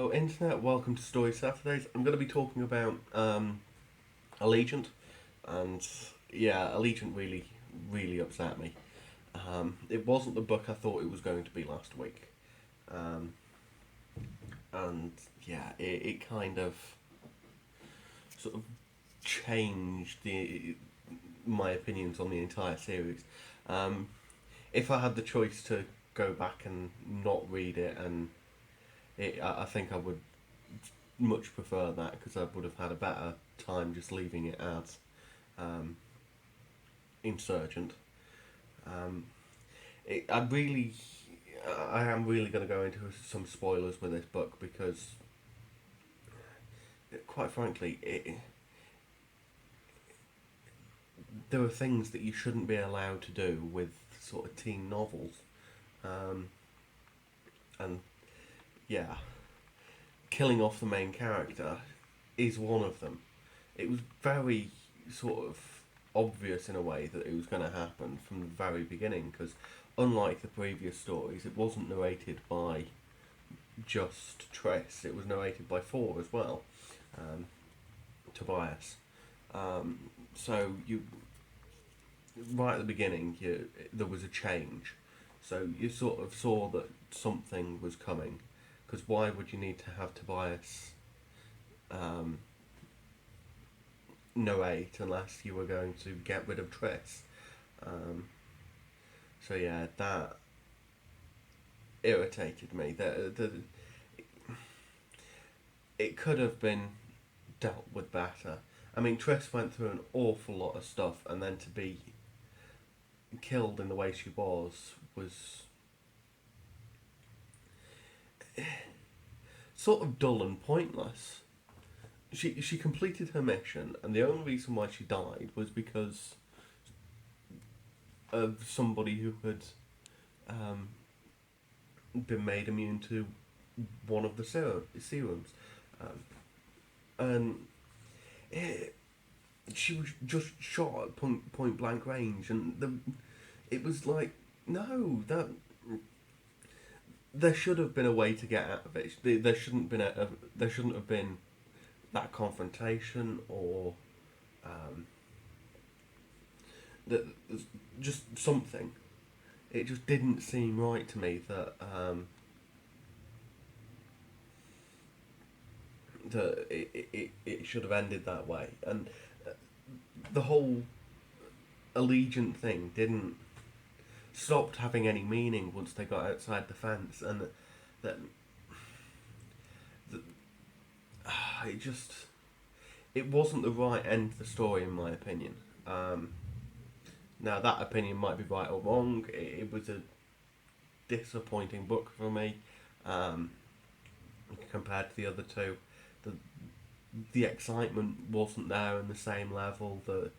Hello, Internet. Welcome to Story Saturdays. I'm going to be talking about Allegiant, and yeah, Allegiant really upset me. It wasn't the book I thought it was going to be last week, um, and yeah, it kind of sort of changed my opinions on the entire series. Um, if I had the choice to go back and not read it, I think I would much prefer that because I would have had a better time just leaving it as um, Insurgent. Um, I really, I am really going to go into some spoilers with this book because, quite frankly, there are things that you shouldn't be allowed to do with sort of teen novels, um, and yeah, killing off the main character is one of them. It was very sort of obvious in a way that it was going to happen from the very beginning because, unlike the previous stories, it wasn't narrated by just Triss, it was narrated by Four as well, um, Tobias. Um, so you right at the beginning, there was a change. So you sort of saw that something was coming, because why would you need to have Tobias um, narrate unless you were going to get rid of Triss? Um, so yeah, that irritated me. It could have been dealt with better. I mean, Triss went through an awful lot of stuff, and then to be killed in the way she was sort of dull and pointless. She completed her mission, and the only reason why she died was because of somebody who had um, been made immune to one of the serums, um, and it, she was just shot at point blank range, and it was like, no, that there should have been a way to get out of it. There shouldn't have been that confrontation or um, that just something. It just didn't seem right to me that it should have ended that way, and the whole Allegiant thing didn't stopped having any meaning once they got outside the fence, and that it just it wasn't the right end to the story in my opinion. Now that opinion might be right or wrong. It was a disappointing book for me um, compared to the other two. The the excitement wasn't there in the same level. The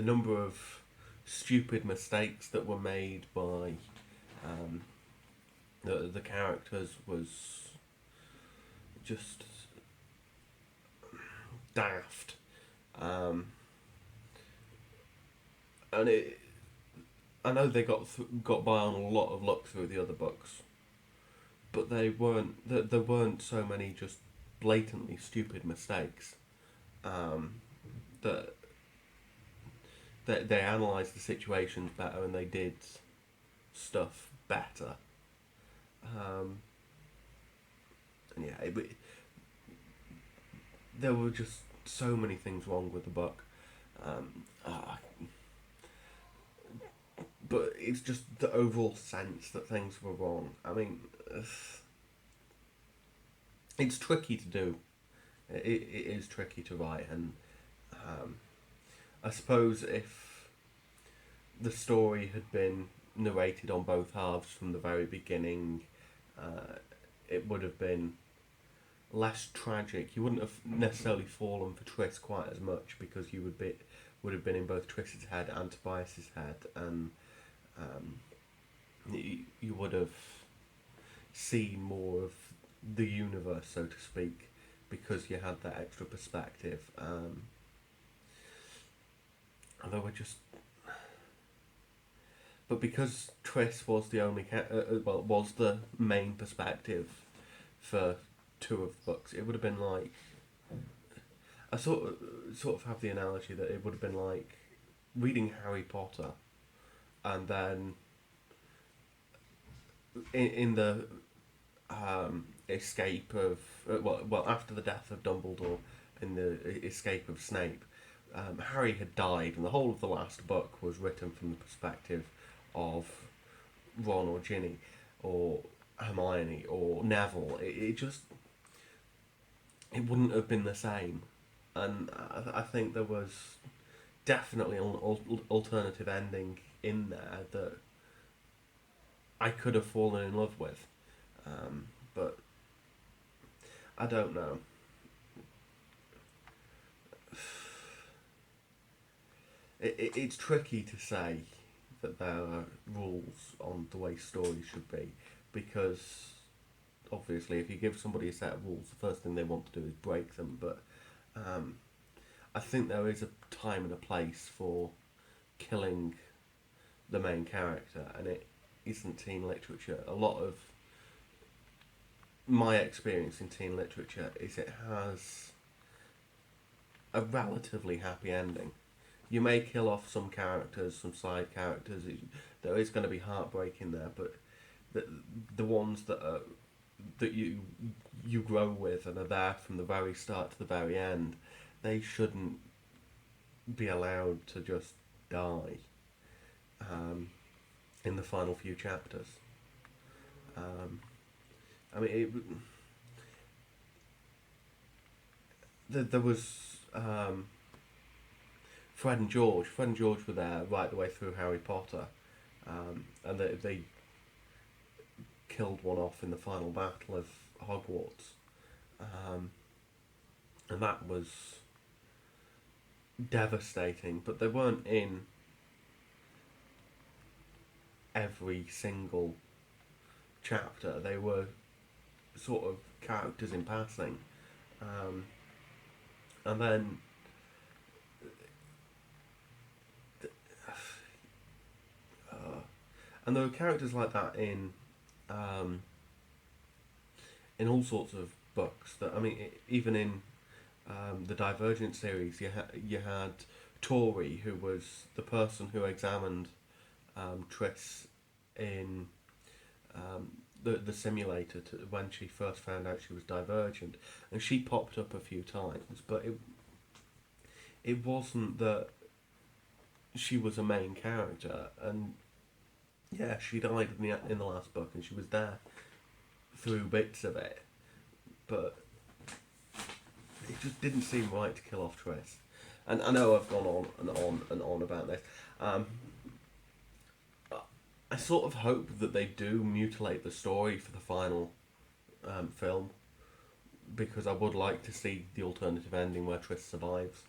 number of stupid mistakes that were made by um, the characters was just daft. Um, and I know they got by on a lot of luck through the other books, but there weren't so many just blatantly stupid mistakes. Um, that they analysed the situations better and they did stuff better. Um, and yeah, there were just so many things wrong with the book. Um, uh, but it's just the overall sense that things were wrong. I mean, it's tricky to do. It is tricky to write, and um, I suppose if the story had been narrated on both halves from the very beginning, uh, it would have been less tragic. You wouldn't have necessarily fallen for Triss quite as much because you would have been in both Triss's head and Tobias's head, and um, you would have seen more of the universe, so to speak, because you had that extra perspective. And they were just, but because Triss was the only was the main perspective for two of the books. It would have been like I sort of have the analogy that it would have been like reading Harry Potter, and then in the escape of after the death of Dumbledore, in the escape of Snape, Harry had died, and the whole of the last book was written from the perspective of Ron or Ginny or Hermione or Neville. It wouldn't have been the same, and I think there was definitely an alternative ending in there that I could have fallen in love with, but I don't know. It's tricky to say that there are rules on the way stories should be, because obviously if you give somebody a set of rules, the first thing they want to do is break them. But um, I think there is a time and a place for killing the main character, and it isn't teen literature. A lot of my experience in teen literature is it has a relatively happy ending. You may kill off some characters, some side characters. There is going to be heartbreak in there, but the ones that you grow with and are there from the very start to the very end, they shouldn't be allowed to just die in the final few chapters. I mean, there was Fred and George. Fred and George were there right the way through Harry Potter, and they killed one off in the final battle of Hogwarts, and that was devastating. But they weren't in every single chapter. They were sort of characters in passing, and then and there were characters like that in all sorts of books. That I mean, even in the Divergent series, you had Tori, who was the person who examined Triss in the simulator when she first found out she was Divergent, and she popped up a few times, but it wasn't that she was a main character. And yeah, she died in the last book, and she was there through bits of it, but it just didn't seem right to kill off Triss. And I know I've gone on and on and on about this. I sort of hope that they do mutilate the story for the final film, because I would like to see the alternative ending where Triss survives.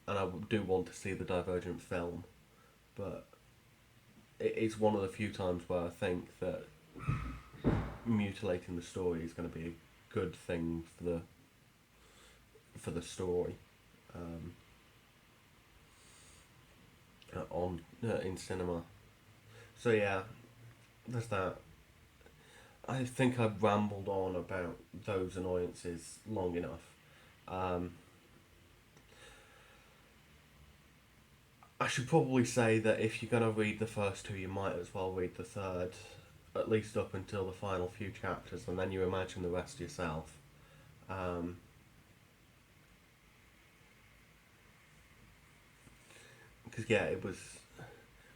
And I do want to see the Divergent film, but it's one of the few times where I think that mutilating the story is going to be a good thing for the story in cinema. So yeah, there's that. I think I've rambled on about those annoyances long enough. I should probably say that if you're going to read the first two, you might as well read the third, at least up until the final few chapters, and then you imagine the rest yourself. Because yeah, it was,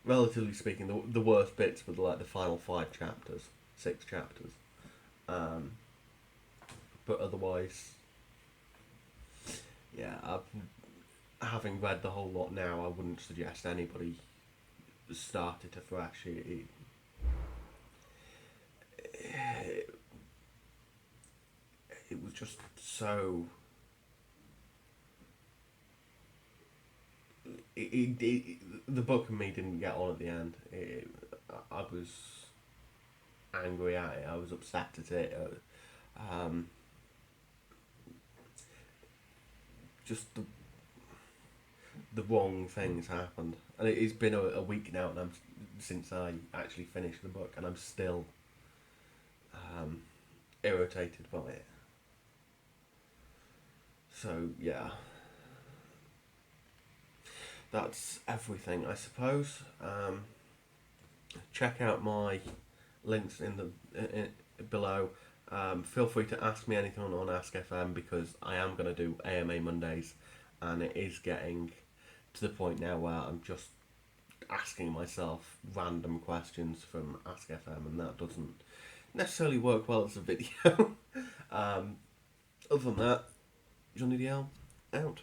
relatively speaking, the worst bits were like the final 5 chapters, 6 chapters. But otherwise, yeah, having read the whole lot now, I wouldn't suggest anybody start it afresh. It was just so. The book and me didn't get on at the end. I was angry at it. I was upset at it. Just the wrong things happened, and it's been a week now, and since I actually finished the book, and I'm still irritated by it. So yeah, that's everything, I suppose. Check out my links below. Feel free to ask me anything on Ask FM, because I am going to do AMA Mondays, and it is getting to the point now where I'm just asking myself random questions from Ask FM, and that doesn't necessarily work well as a video. Other than that, Johnny DL out.